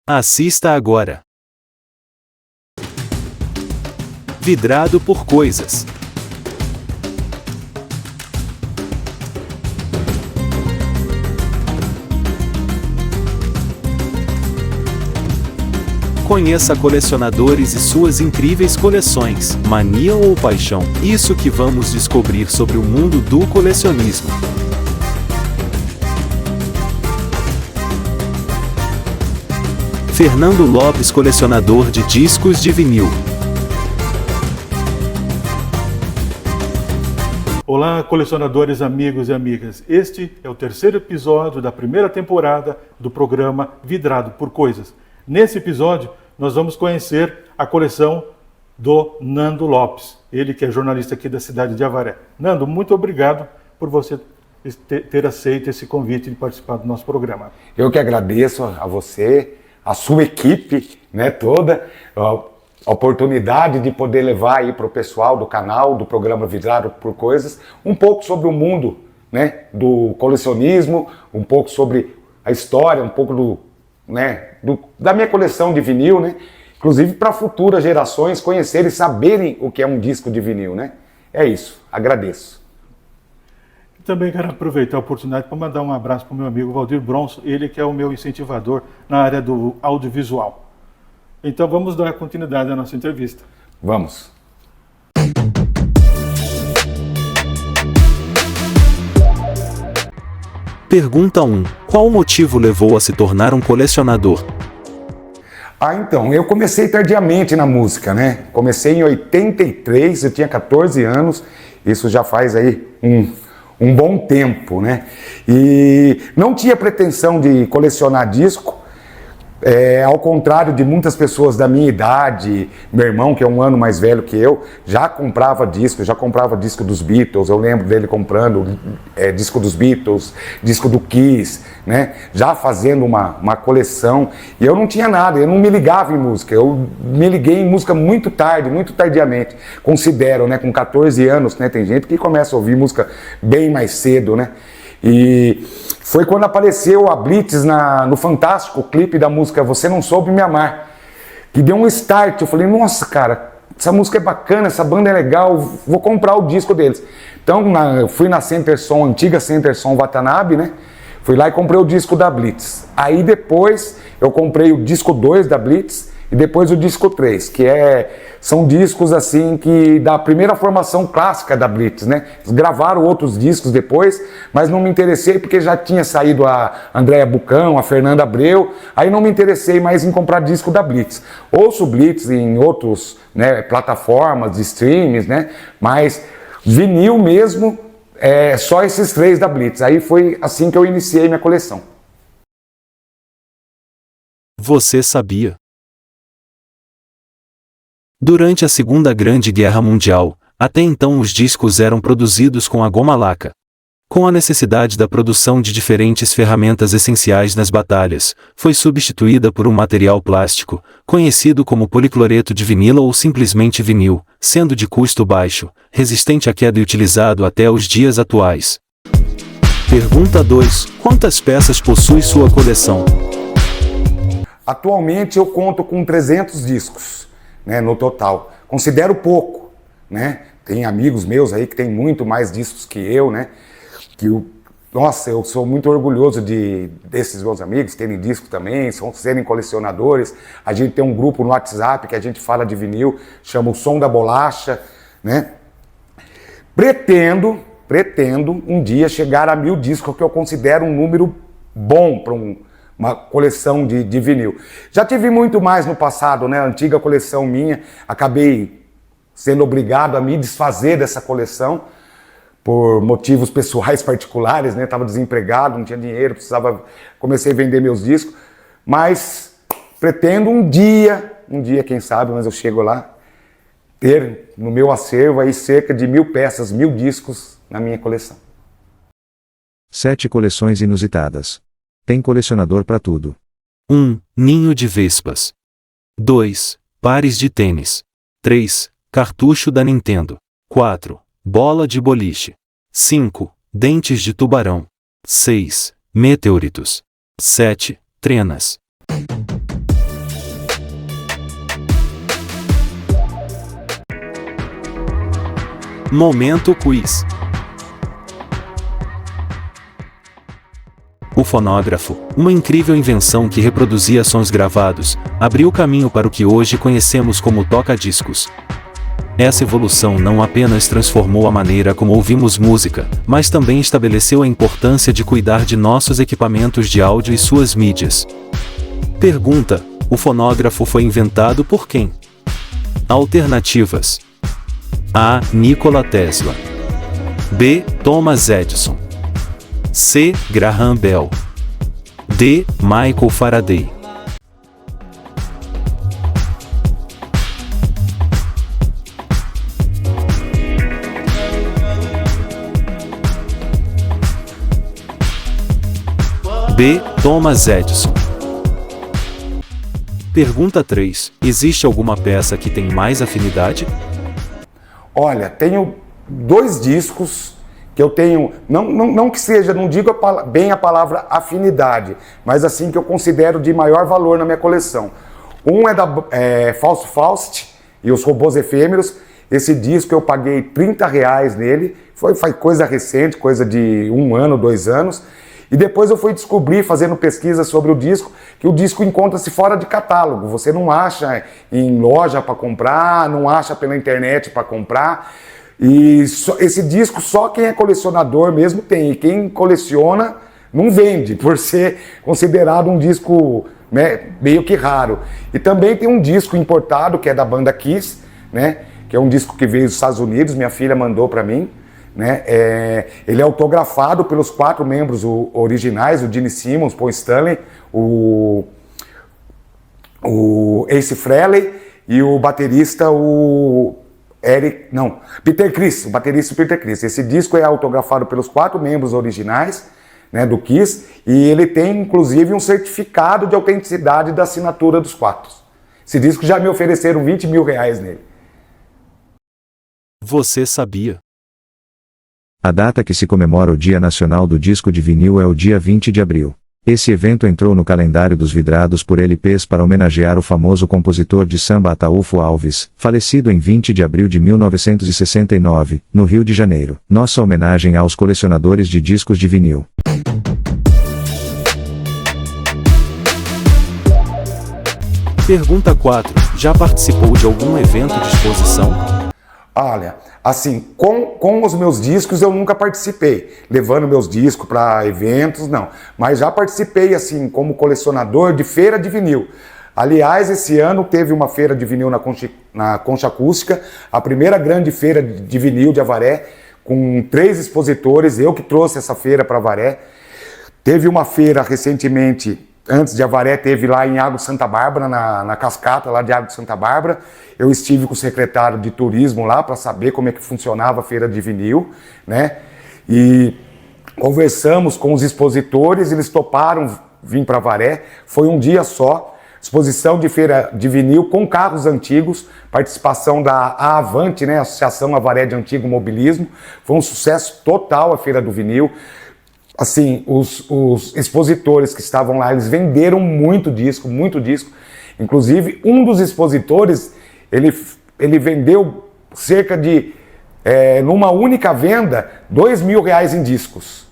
Assista agora. Vidrado por coisas. Conheça colecionadores e suas incríveis coleções. Mania ou paixão? Isso que vamos descobrir sobre o mundo do colecionismo. Fernando Lopes, colecionador de discos de vinil. Olá, colecionadores, amigos e amigas. Este é o terceiro episódio da primeira temporada do programa Vidrado por Coisas. Nesse episódio, nós vamos conhecer a coleção do Nando Lopes, ele que é jornalista aqui da cidade de Avaré. Nando, muito obrigado por você ter aceito esse convite de participar do nosso programa. Eu que agradeço a você, a sua equipe, né, toda, a oportunidade de poder levar aí para o pessoal do canal, do programa Vidrado por Coisas, um pouco sobre o mundo, né, do colecionismo, um pouco sobre a história, um pouco da minha coleção de vinil, né? Inclusive para futuras gerações conhecerem e saberem o que é um disco de vinil, né? É isso, agradeço. Também quero aproveitar a oportunidade para mandar um abraço para o meu amigo Valdir Bronson, ele que é o meu incentivador na área do audiovisual. Então vamos dar continuidade à nossa entrevista. Vamos. Pergunta 1. Qual motivo levou a se tornar um colecionador? Então, eu comecei tardiamente na música, né? Comecei em 83, eu tinha 14 anos, isso já faz aí um bom tempo, né? E não tinha pretensão de colecionar disco, ao contrário de muitas pessoas da minha idade. Meu irmão, que é um ano mais velho que eu, já comprava disco dos Beatles. Eu lembro dele comprando disco dos Beatles, disco do Kiss, né? Já fazendo uma coleção. E eu não tinha nada, eu não me ligava em música. Eu me liguei em música muito tarde, muito tardiamente. Considero, né? Com 14 anos, né? Tem gente que começa a ouvir música bem mais cedo, né? E foi quando apareceu a Blitz no Fantástico, o clipe da música Você Não Soube Me Amar, que deu um start. Eu falei, nossa, cara, essa música é bacana, essa banda é legal, vou comprar o disco deles. Então eu fui na Centerson, antiga Centerson Watanabe, né? Fui lá e comprei o disco da Blitz. Aí depois eu comprei o disco 2 da Blitz e depois o disco 3, que são discos assim que da primeira formação clássica da Blitz, né? Eles gravaram outros discos depois, mas não me interessei porque já tinha saído a Andréa Bucão, a Fernanda Abreu, aí não me interessei mais em comprar disco da Blitz. Ouço Blitz em outros, né, plataformas de streams, né? Mas vinil mesmo, só esses 3 da Blitz. Aí foi assim que eu iniciei minha coleção. Você sabia? Durante a Segunda Grande Guerra Mundial, até então os discos eram produzidos com a goma laca. Com a necessidade da produção de diferentes ferramentas essenciais nas batalhas, foi substituída por um material plástico, conhecido como policloreto de vinila ou simplesmente vinil, sendo de custo baixo, resistente à queda e utilizado até os dias atuais. Pergunta 2. Quantas peças possui sua coleção? Atualmente eu conto com 300 discos, né, no total. Considero pouco, né? Tem amigos meus aí que tem muito mais discos que eu, né? Nossa, eu sou muito orgulhoso desses meus amigos terem disco também, serem colecionadores. A gente tem um grupo no WhatsApp que a gente fala de vinil, chama o Som da Bolacha, né? Pretendo um dia chegar a 1000 discos, que eu considero um número bom para uma coleção de vinil. Já tive muito mais no passado, né? A antiga coleção minha, acabei sendo obrigado a me desfazer dessa coleção por motivos pessoais particulares, né? Estava desempregado, não tinha dinheiro, comecei a vender meus discos, mas pretendo um dia, quem sabe, mas eu chego lá, ter no meu acervo aí cerca de 1000 peças, 1000 discos na minha coleção. 7 coleções inusitadas. Tem colecionador para tudo. 1. Ninho de vespas. 2. Pares de tênis. 3. Cartucho da Nintendo. 4. Bola de boliche. 5. Dentes de tubarão. 6. Meteoritos. 7. Trenas. Momento quiz. O fonógrafo, uma incrível invenção que reproduzia sons gravados, abriu caminho para o que hoje conhecemos como toca-discos. Essa evolução não apenas transformou a maneira como ouvimos música, mas também estabeleceu a importância de cuidar de nossos equipamentos de áudio e suas mídias. Pergunta: o fonógrafo foi inventado por quem? Alternativas: A. Nikola Tesla. B. Thomas Edison. C. Graham Bell. D. Michael Faraday. B. Thomas Edison. Pergunta 3. Existe alguma peça que tem mais afinidade? Olha, tenho 2 discos que eu tenho, não que seja, não digo bem a palavra afinidade, mas assim que eu considero de maior valor na minha coleção. Um é da Fausto Faust e os Robôs Efêmeros. Esse disco eu paguei R$30 nele, foi coisa recente, coisa de 1 ano, 2 anos. E depois eu fui descobrir, fazendo pesquisa sobre o disco, que o disco encontra-se fora de catálogo. Você não acha em loja para comprar, não acha pela internet para comprar. E esse disco só quem é colecionador mesmo tem. E quem coleciona não vende, por ser considerado um disco, né, meio que raro. E também tem um disco importado, que é da banda Kiss, né, que é um disco que veio dos Estados Unidos, minha filha mandou para mim. Né? Ele é autografado pelos 4 membros originais, o Gene Simmons, Paul Stanley, o Ace Frehley e o baterista, Peter Criss, o baterista Peter Criss. Esse disco é autografado pelos 4 membros originais, né, do Kiss, e ele tem inclusive um certificado de autenticidade da assinatura dos 4. Esse disco já me ofereceram R$20 mil nele. Você sabia? A data que se comemora o Dia Nacional do Disco de Vinil é o dia 20 de abril. Esse evento entrou no calendário dos vidrados por LPs para homenagear o famoso compositor de samba Ataúfo Alves, falecido em 20 de abril de 1969, no Rio de Janeiro. Nossa homenagem aos colecionadores de discos de vinil. Pergunta 4. Já participou de algum evento de exposição? Olha, assim, com os meus discos eu nunca participei, levando meus discos para eventos, não. Mas já participei, assim, como colecionador de feira de vinil. Aliás, esse ano teve uma feira de vinil na Concha Acústica, a primeira grande feira de vinil de Avaré, com 3 expositores, eu que trouxe essa feira para Avaré. Teve uma feira recentemente, antes de Avaré, teve lá em Água de Santa Bárbara, na cascata lá de Água de Santa Bárbara. Eu estive com o secretário de turismo lá para saber como é que funcionava a feira de vinil, né? E conversamos com os expositores, eles toparam vir para Avaré. Foi um dia só, exposição de feira de vinil com carros antigos, participação da Avante, né? Associação Avaré de Antigo Mobilismo. Foi um sucesso total a feira do vinil. Assim, os expositores que estavam lá, eles venderam muito disco. Inclusive, um dos expositores, ele vendeu cerca de, numa única venda, R$2 mil em discos.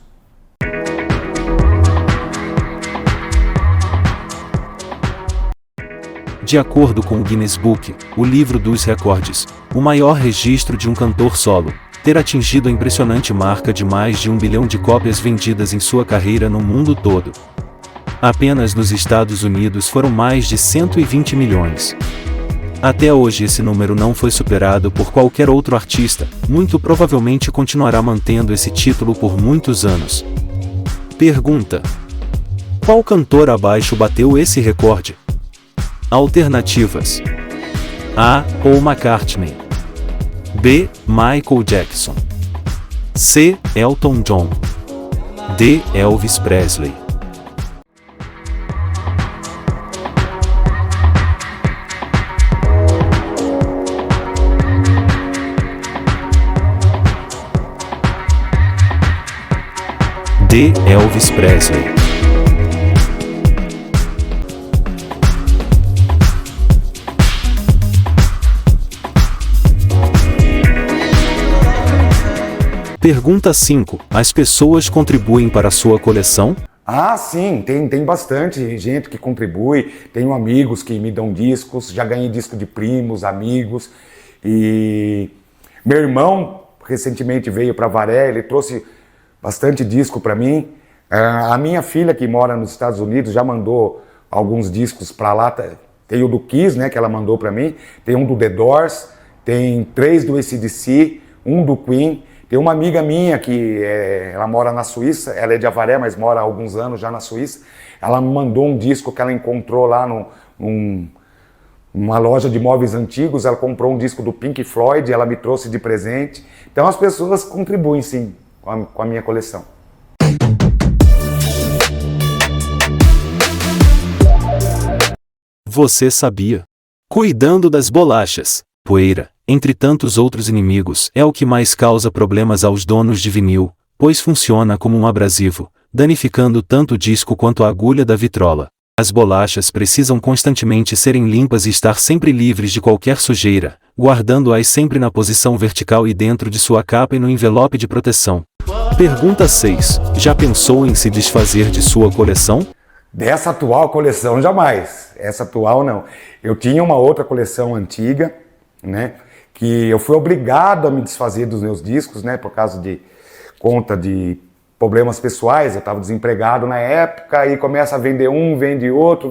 De acordo com o Guinness Book, o livro dos recordes, o maior registro de um cantor solo, ter atingido a impressionante marca de mais de 1 bilhão de cópias vendidas em sua carreira no mundo todo. Apenas nos Estados Unidos foram mais de 120 milhões. Até hoje esse número não foi superado por qualquer outro artista, muito provavelmente continuará mantendo esse título por muitos anos. Pergunta: qual cantor abaixo bateu esse recorde? Alternativas: A. Paul McCartney. B. Michael Jackson. C. Elton John. D. Elvis Presley. D. Elvis Presley. Pergunta 5. As pessoas contribuem para a sua coleção? Ah, sim, tem bastante gente que contribui. Tenho amigos que me dão discos, já ganhei disco de primos, amigos. E meu irmão recentemente veio para Avaré, ele trouxe bastante disco para mim. A minha filha, que mora nos Estados Unidos, já mandou alguns discos para lá. Tem o do Kiss, né, que ela mandou para mim. Tem um do The Doors, tem 3 do AC/DC, um do Queen. Tem uma amiga minha que ela mora na Suíça, ela é de Avaré, mas mora há alguns anos já na Suíça. Ela me mandou um disco que ela encontrou lá numa loja de móveis antigos. Ela comprou um disco do Pink Floyd, ela me trouxe de presente. Então as pessoas contribuem sim com a minha coleção. Você sabia? Cuidando das bolachas, poeira, entre tantos outros inimigos, é o que mais causa problemas aos donos de vinil, pois funciona como um abrasivo, danificando tanto o disco quanto a agulha da vitrola. As bolachas precisam constantemente serem limpas e estar sempre livres de qualquer sujeira, guardando-as sempre na posição vertical e dentro de sua capa e no envelope de proteção. Pergunta 6. Já pensou em se desfazer de sua coleção? Dessa atual coleção, jamais. Essa atual, não. Eu tinha uma outra coleção antiga, né? Que eu fui obrigado a me desfazer dos meus discos, né? Por causa de conta de problemas pessoais. Eu estava desempregado na época e começa a vender um, vende outro,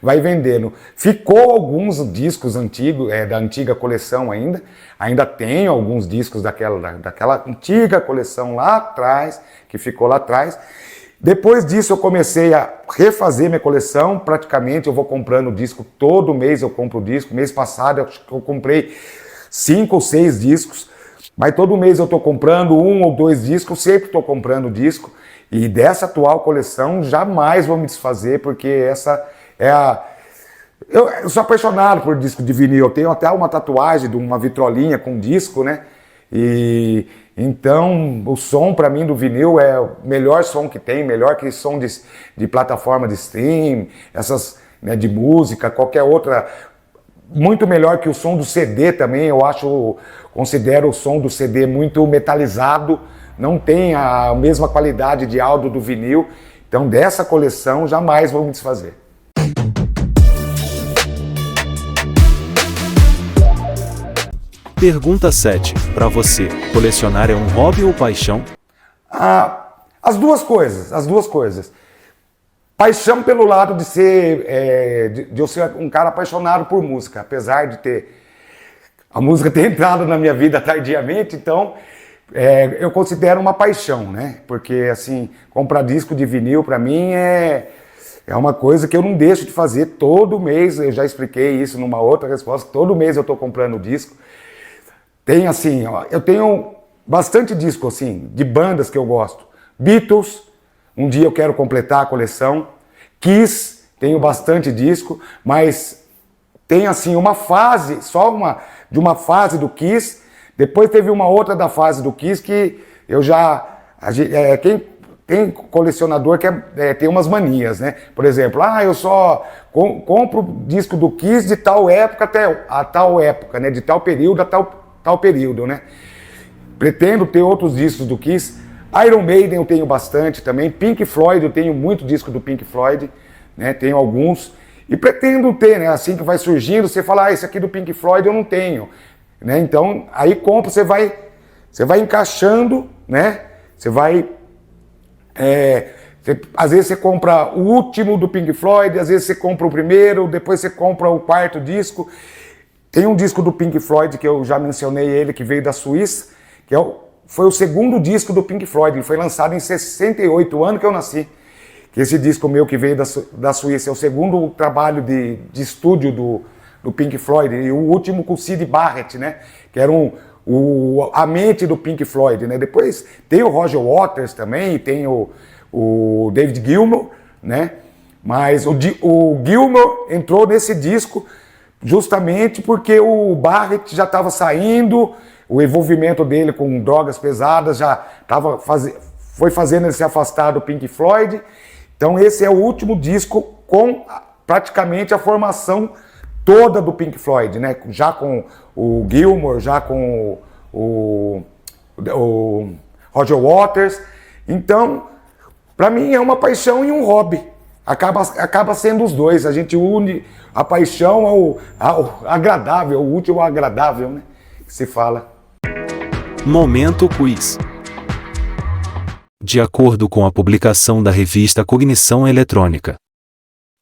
vai vendendo. Ficou alguns discos antigos, da antiga coleção ainda. Ainda tenho alguns discos daquela antiga coleção lá atrás, que ficou lá atrás. Depois disso eu comecei a refazer minha coleção, praticamente eu vou comprando disco, todo mês eu compro disco. Mês passado eu comprei 5 ou 6 discos, mas todo mês eu estou comprando 1 ou 2 discos, sempre estou comprando disco. E dessa atual coleção jamais vou me desfazer, porque essa é a... Eu sou apaixonado por disco de vinil, eu tenho até uma tatuagem de uma vitrolinha com disco, né? E então o som para mim do vinil é o melhor som que tem, melhor que som de plataforma de stream, essas, né, de música, qualquer outra, muito melhor que o som do CD também. Considero o som do CD muito metalizado, não tem a mesma qualidade de áudio do vinil. Então dessa coleção jamais vou me desfazer. Pergunta 7. Para você, colecionar é um hobby ou paixão? As duas coisas. Paixão pelo lado de ser, de eu ser um cara apaixonado por música, apesar de a música ter entrado na minha vida tardiamente, então eu considero uma paixão, né? Porque assim, comprar disco de vinil para mim é uma coisa que eu não deixo de fazer todo mês. Eu já expliquei isso numa outra resposta. Todo mês eu estou comprando disco. Tem assim, eu tenho bastante disco assim, de bandas que eu gosto. Beatles, um dia eu quero completar a coleção. Kiss, tenho bastante disco, mas tem assim uma fase, de uma fase do Kiss. Depois teve uma outra da fase do Kiss que eu já... Tem colecionador que tem umas manias, né? Por exemplo, eu só compro disco do Kiss de tal época até a tal época, né? De tal período a tal período, né? Pretendo ter outros discos do Kiss. Iron Maiden eu tenho bastante também. Pink Floyd, eu tenho muito disco do Pink Floyd, né? Tenho alguns. E pretendo ter, né? Assim que vai surgindo, você fala, esse aqui do Pink Floyd eu não tenho, né? Então, aí compra, você vai encaixando, né? Você vai... às vezes você compra o último do Pink Floyd, às vezes você compra o primeiro, depois você compra o quarto disco. Tem um disco do Pink Floyd, que eu já mencionei ele, que veio da Suíça, que foi o segundo disco do Pink Floyd. Ele foi lançado em 68, o ano que eu nasci. Que esse disco meu que veio da Suíça é o segundo trabalho de estúdio do Pink Floyd, e o último com o Syd Barrett, né? Que era a mente do Pink Floyd, né? Depois tem o Roger Waters também, tem o David Gilmour, né? Mas o Gilmour entrou nesse disco justamente porque o Barrett já estava saindo, o envolvimento dele com drogas pesadas já foi fazendo ele se afastar do Pink Floyd. Então esse é o último disco com praticamente a formação toda do Pink Floyd, né? Já com o Gilmour, já com o o Roger Waters. Então, para mim é uma paixão e um hobby. Acaba sendo os dois. A gente une a paixão ao agradável, o útil ao agradável, né? Que se fala. Momento Quiz. De acordo com a publicação da revista Cognição Eletrônica,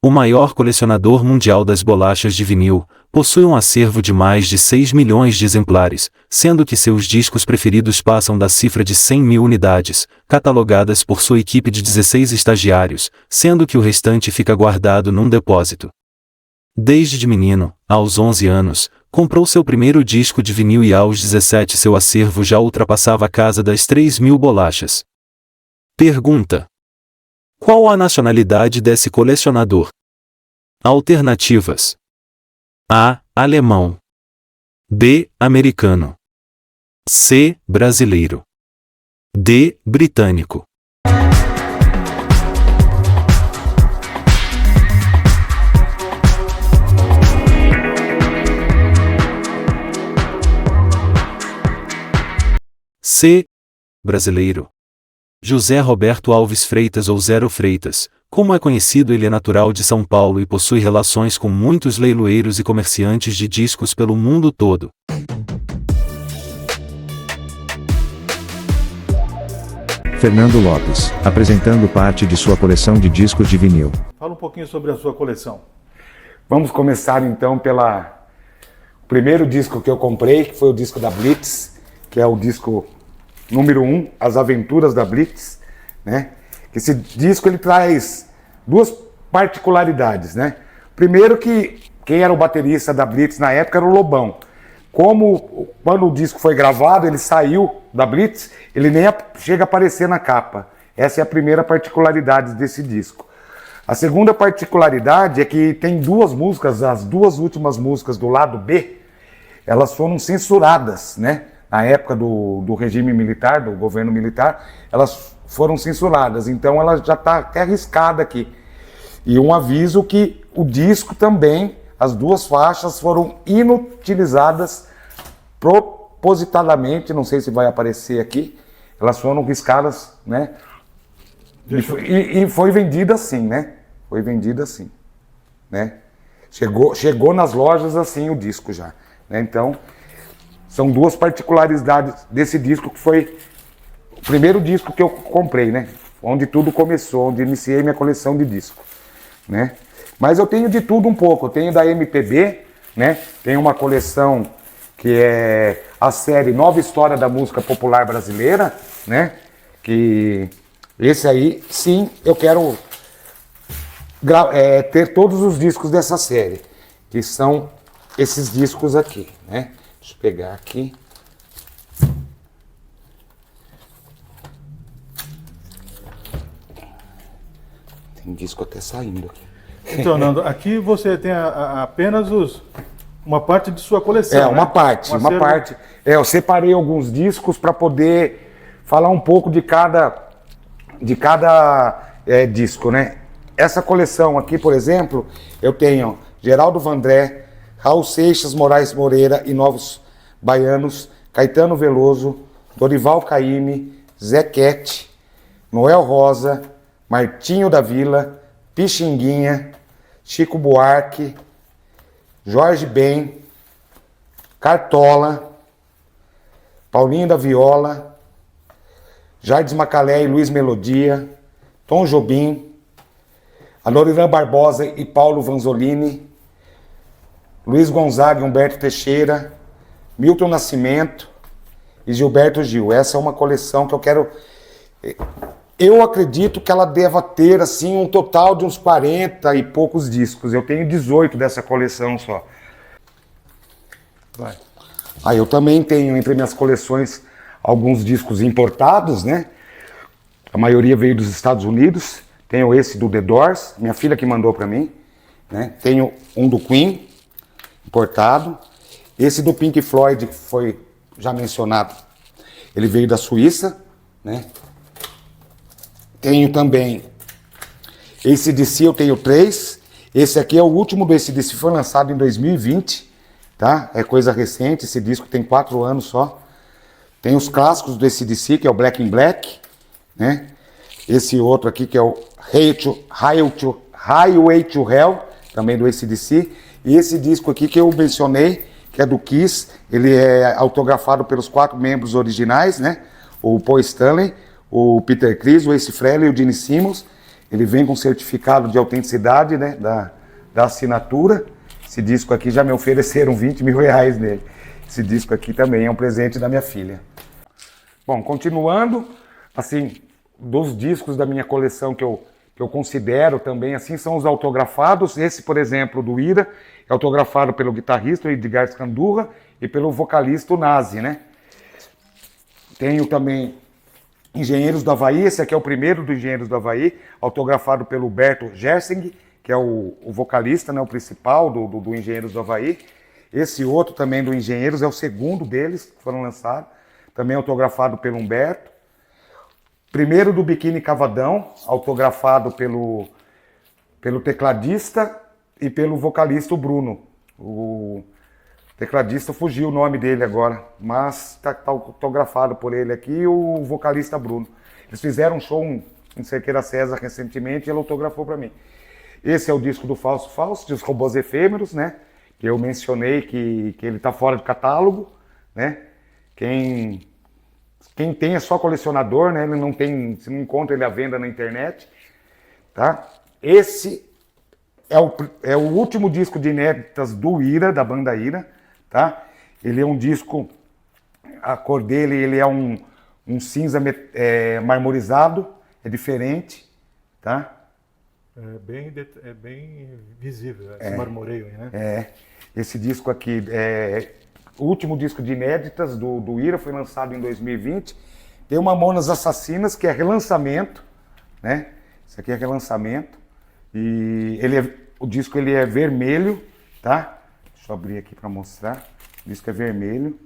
o maior colecionador mundial das bolachas de vinil, possui um acervo de mais de 6 milhões de exemplares, sendo que seus discos preferidos passam da cifra de 100 mil unidades, catalogadas por sua equipe de 16 estagiários, sendo que o restante fica guardado num depósito. Desde menino, aos 11 anos, comprou seu primeiro disco de vinil e aos 17 seu acervo já ultrapassava a casa das 3 mil bolachas. Pergunta: qual a nacionalidade desse colecionador? Alternativas: A. Alemão. B. Americano. C. Brasileiro. D. Britânico. C. Brasileiro. José Roberto Alves Freitas ou Zero Freitas, como é conhecido, ele é natural de São Paulo e possui relações com muitos leiloeiros e comerciantes de discos pelo mundo todo. Fernando Lopes, apresentando parte de sua coleção de discos de vinil. Fala um pouquinho sobre a sua coleção. Vamos começar então pelo primeiro disco que eu comprei, que foi o disco da Blitz, que é o disco número 1, As Aventuras da Blitz, né? Esse disco ele traz duas particularidades, né? Primeiro que quem era o baterista da Blitz na época era o Lobão. Quando o disco foi gravado, ele saiu da Blitz, ele nem chega a aparecer na capa. Essa é a primeira particularidade desse disco. A segunda particularidade é que tem duas músicas, as duas últimas músicas do lado B, elas foram censuradas, né? Na época do regime militar, do governo militar, elas foram censuradas, então ela já está até arriscada aqui. E um aviso que o disco também, as duas faixas foram inutilizadas propositadamente, não sei se vai aparecer aqui, elas foram riscadas, né? E foi vendida assim, né? Foi vendida assim, né? Chegou nas lojas assim o disco já, né? Então, são duas particularidades desse disco, que foi o primeiro disco que eu comprei, né? Onde tudo começou, onde iniciei minha coleção de disco, né? Mas eu tenho de tudo um pouco. Eu tenho da MPB, né? Tenho uma coleção que é a série Nova História da Música Popular Brasileira, né? Que esse aí, sim, eu quero ter todos os discos dessa série, que são esses discos aqui, né? Deixa eu pegar aqui. Tem disco até saindo aqui. Então, Nando, aqui você tem apenas uma parte de sua coleção. É, uma parte. Eu separei alguns discos para poder falar um pouco de cada disco, né? Essa coleção aqui, por exemplo, eu tenho Geraldo Vandré, Raul Seixas, Moraes Moreira e Novos Baianos, Caetano Veloso, Dorival Caymmi, Zequete, Noel Rosa, Martinho da Vila, Pixinguinha, Chico Buarque, Jorge Ben, Cartola, Paulinho da Viola, Jardim Macalé e Luiz Melodia, Tom Jobim, Adoniran Barbosa e Paulo Vanzolini, Luiz Gonzaga e Humberto Teixeira, Milton Nascimento e Gilberto Gil. Essa é uma coleção que eu quero... Eu acredito que ela deva ter assim um total de uns 40 e poucos discos. Eu tenho 18 dessa coleção só. Vai. Eu também tenho entre minhas coleções alguns discos importados, né? A maioria veio dos Estados Unidos. Tenho esse do The Doors, minha filha que mandou para mim, né? Tenho um do Queen, importado. Esse do Pink Floyd, que foi já mencionado, ele veio da Suíça, né? Tenho também AC/DC, eu tenho 3. Esse aqui é o último do AC/DC, foi lançado em 2020, tá? É coisa recente, esse disco tem 4 anos só. Tem os clássicos do AC/DC, que é o Black in Black, né? Esse outro aqui que é o Highway to Hell, também do AC/DC. E esse disco aqui que eu mencionei, que é do Kiss, ele é autografado pelos 4 membros originais, né? O Paul Stanley, o Peter Criss, o Ace Frehley e o Gene Simmons. Ele vem com certificado de autenticidade, né? Da assinatura. Esse disco aqui já me ofereceram 20 mil reais nele. Esse disco aqui também é um presente da minha filha. Bom, continuando, assim, dos discos da minha coleção que eu considero também, assim, são os autografados. Esse, por exemplo, do Ira, é autografado pelo guitarrista Edgar Scandurra e pelo vocalista o Nazi, né? Tenho também Engenheiros do Havaí, esse aqui é o primeiro do Engenheiros do Havaí, autografado pelo Berto Gersing, que é o vocalista, né, o principal do Engenheiros do Havaí. Esse outro também do Engenheiros é o segundo deles que foram lançados, também autografado pelo Humberto. Primeiro do Biquíni Cavadão, autografado pelo tecladista e pelo vocalista o Bruno. O tecladista fugiu o nome dele agora, mas está autografado por ele aqui e o vocalista Bruno. Eles fizeram um show em Cerqueira César recentemente e ele autografou para mim. Esse é o disco do Falso Falso, dos Robôs Efêmeros, né? Que eu mencionei que ele está fora de catálogo, né? Quem tem é só colecionador, né? Ele não tem, você não encontra ele à venda na internet, tá? Esse é o último disco de inéditas do Ira, da banda Ira, tá? Ele é um disco, a cor dele ele é um cinza marmorizado, é diferente, tá? É bem visível esse marmoreio aí, né? Esse disco aqui o último disco de inéditas do Ira, foi lançado em 2020. Tem o Mamonas Assassinas, que é relançamento, né? Isso aqui é relançamento. E o disco ele é vermelho, tá? Deixa eu abrir aqui para mostrar. O disco é vermelho,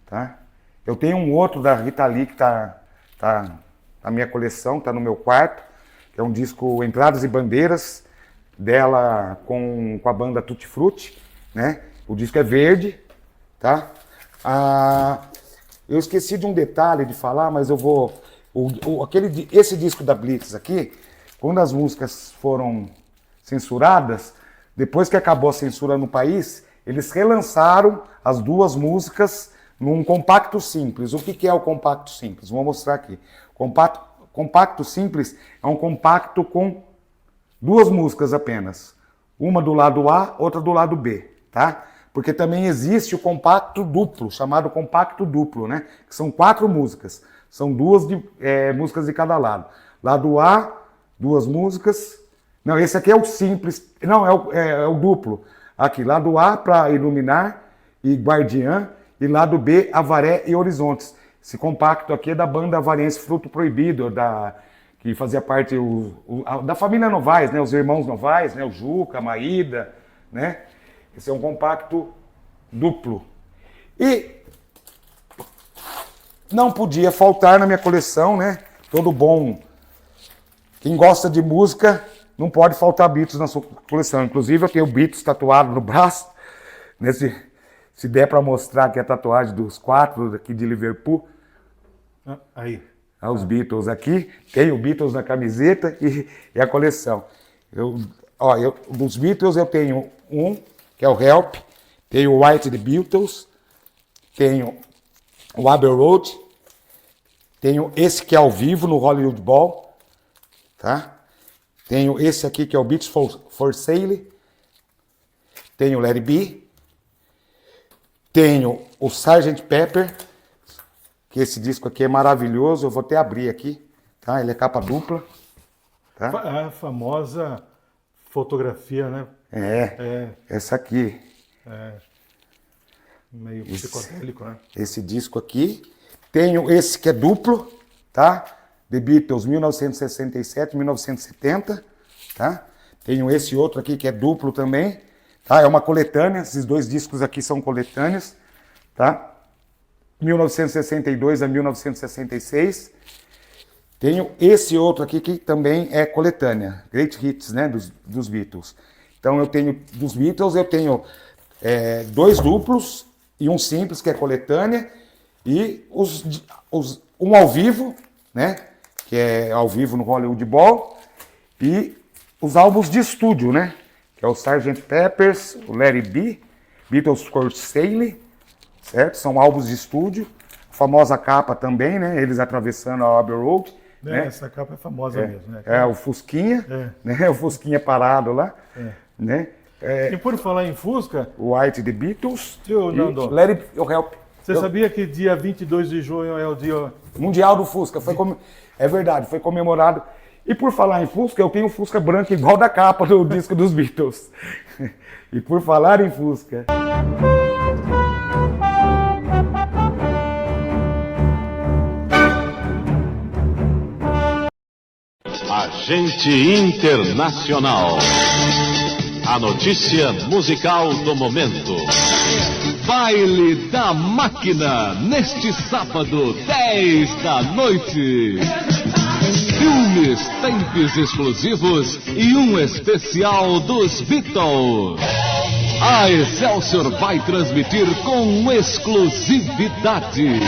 tá? Eu tenho um outro da Rita Lee que tá na minha coleção, tá no meu quarto, que é um disco Entradas e Bandeiras dela com a banda Tutti Frutti, né? O disco é verde, tá? Eu esqueci de um detalhe de falar, mas eu vou... Esse disco da Blitz aqui, quando as músicas foram censuradas, depois que acabou a censura no país, eles relançaram as 2 músicas num compacto simples. O que é o compacto simples? Vou mostrar aqui. Compacto simples é um compacto com 2 músicas apenas. Uma do lado A, outra do lado B, tá? Porque também existe o compacto duplo, chamado compacto duplo, né? Que são 4 músicas. São 2 músicas de cada lado. Lado A, 2 músicas. Não, esse aqui é o simples. Não, é o duplo. Aqui, lado A para Iluminar e Guardiã. E lado B, Avaré e Horizontes. Esse compacto aqui é da banda avariense Fruto Proibido, que fazia parte da família Novaes, né? Os irmãos Novaes, né? O Juca, a Maída, né? Esse é um compacto duplo. E não podia faltar na minha coleção, né? Todo bom. Quem gosta de música, não pode faltar Beatles na sua coleção. Inclusive, eu tenho Beatles tatuado no braço. Se der para mostrar aqui a tatuagem dos 4 aqui de Liverpool. Aí. Os Beatles aqui. Tenho Beatles na camiseta e a coleção. Dos Beatles eu tenho que é o Help, tenho o White The Beatles, tenho o Abbey Road, tenho esse que é ao vivo no Hollywood Bowl, tá? Tenho esse aqui que é o Beats for Sale, tenho o Let It Be, tenho o Sgt. Pepper, que esse disco aqui é maravilhoso, eu vou até abrir aqui, tá? Ele é capa dupla, tá? A famosa fotografia, né? Essa aqui. Meio psicodélico, né? Esse disco aqui. Tenho esse que é duplo, tá? The Beatles 1967, 1970, tá? Tenho esse outro aqui que é duplo também, tá? É uma coletânea, esses 2 discos aqui são coletâneas, tá? 1962 a 1966. Tenho esse outro aqui que também é coletânea, Great Hits, né, dos Beatles. Então eu tenho, dos Beatles eu tenho 2 duplos e um simples que é coletânea E um ao vivo, né? Que é ao vivo no Hollywood Bowl. E os álbuns de estúdio, né? Que é o Sgt. Pepper's, o Let It Be, Beatles for Sale, certo? São álbuns de estúdio. A famosa capa também, né? Eles atravessando a Abbey Road. Né? Essa capa é famosa mesmo, né? É, o Fusquinha, né? O Fusquinha parado lá, né? E por falar em Fusca, White The Beatles, Nando, Let It Help. você sabia que dia 22 de junho é o dia... Mundial do Fusca, é verdade, foi comemorado. E por falar em Fusca, eu tenho um Fusca branco igual da capa do disco dos Beatles. E por falar em Fusca... Agente Internacional. A notícia musical do momento. Baile da Máquina, neste sábado, 10 da noite. Filmes, tapes exclusivos e um especial dos Beatles. A Excelsior vai transmitir com exclusividade.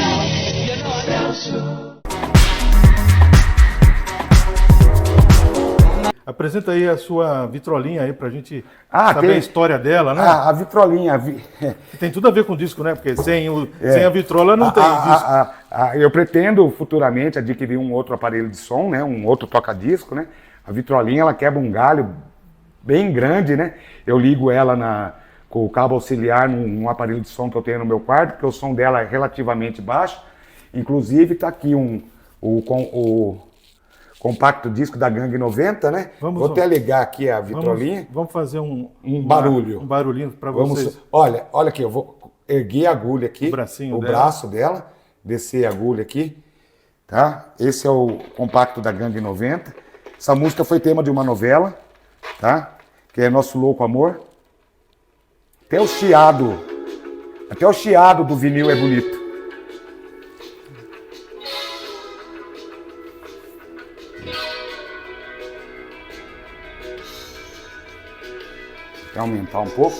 Apresenta aí a sua vitrolinha aí pra gente saber a história dela, né? A vitrolinha. Tem tudo a ver com o disco, né? Porque sem a vitrola não tem disco. Eu pretendo futuramente adquirir um outro aparelho de som, né? Um outro toca-disco, né? A vitrolinha, ela quebra um galho bem grande, né? Eu ligo ela com o cabo auxiliar num aparelho de som que eu tenho no meu quarto, porque o som dela é relativamente baixo. Inclusive tá aqui o compacto disco da Gang 90, né? Vou até ligar aqui a vitrolinha. Vamos fazer um barulho. Um barulhinho para vocês. Olha aqui, eu vou erguer a agulha aqui, o braço dela, descer a agulha aqui, tá? Esse é o compacto da Gang 90. Essa música foi tema de uma novela, tá? Que é Nosso Louco Amor. Até o chiado do vinil é bonito. Vou aumentar um pouco.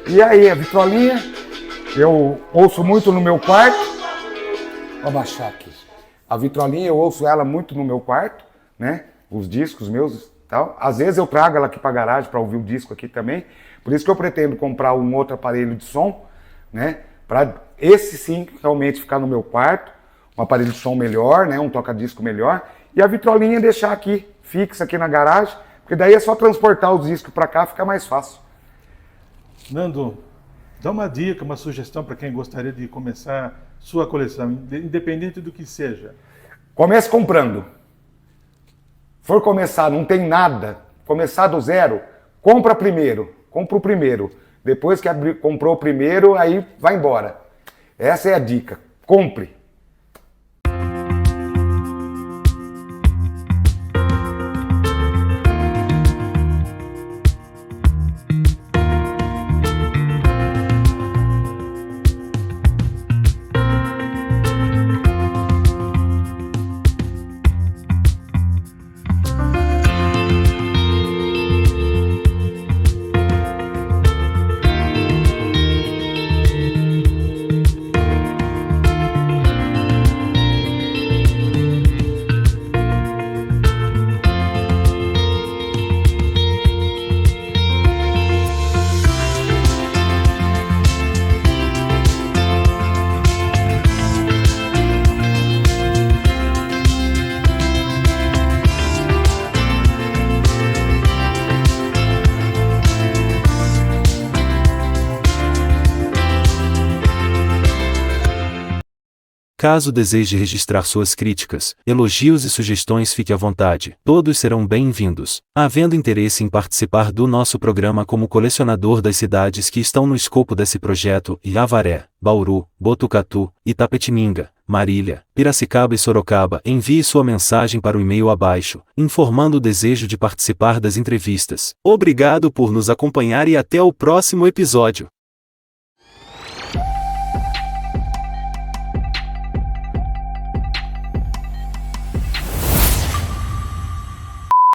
E aí, a vitrolinha, eu ouço muito no meu quarto. Vou abaixar aqui. A vitrolinha, eu ouço ela muito no meu quarto, né? Os discos meus e tal. Às vezes eu trago ela aqui para a garagem para ouvir o disco aqui também. Por isso que eu pretendo comprar um outro aparelho de som, né? Para esse sim realmente ficar no meu quarto, um aparelho de som melhor, né? Um toca-disco melhor. E a vitrolinha deixar aqui, fixa aqui na garagem, porque daí é só transportar os discos para cá, fica mais fácil. Nando, dá uma dica, uma sugestão para quem gostaria de começar sua coleção, independente do que seja. Comece comprando. For começar, não tem nada, começar do zero, compra primeiro. Compra o primeiro. Depois que comprou o primeiro, aí vai embora. Essa é a dica. Compre. Caso deseje registrar suas críticas, elogios e sugestões, fique à vontade. Todos serão bem-vindos. Havendo interesse em participar do nosso programa como colecionador das cidades que estão no escopo desse projeto, Avaré, Bauru, Botucatu, Itapetininga, Marília, Piracicaba e Sorocaba, envie sua mensagem para o e-mail abaixo, informando o desejo de participar das entrevistas. Obrigado por nos acompanhar e até o próximo episódio.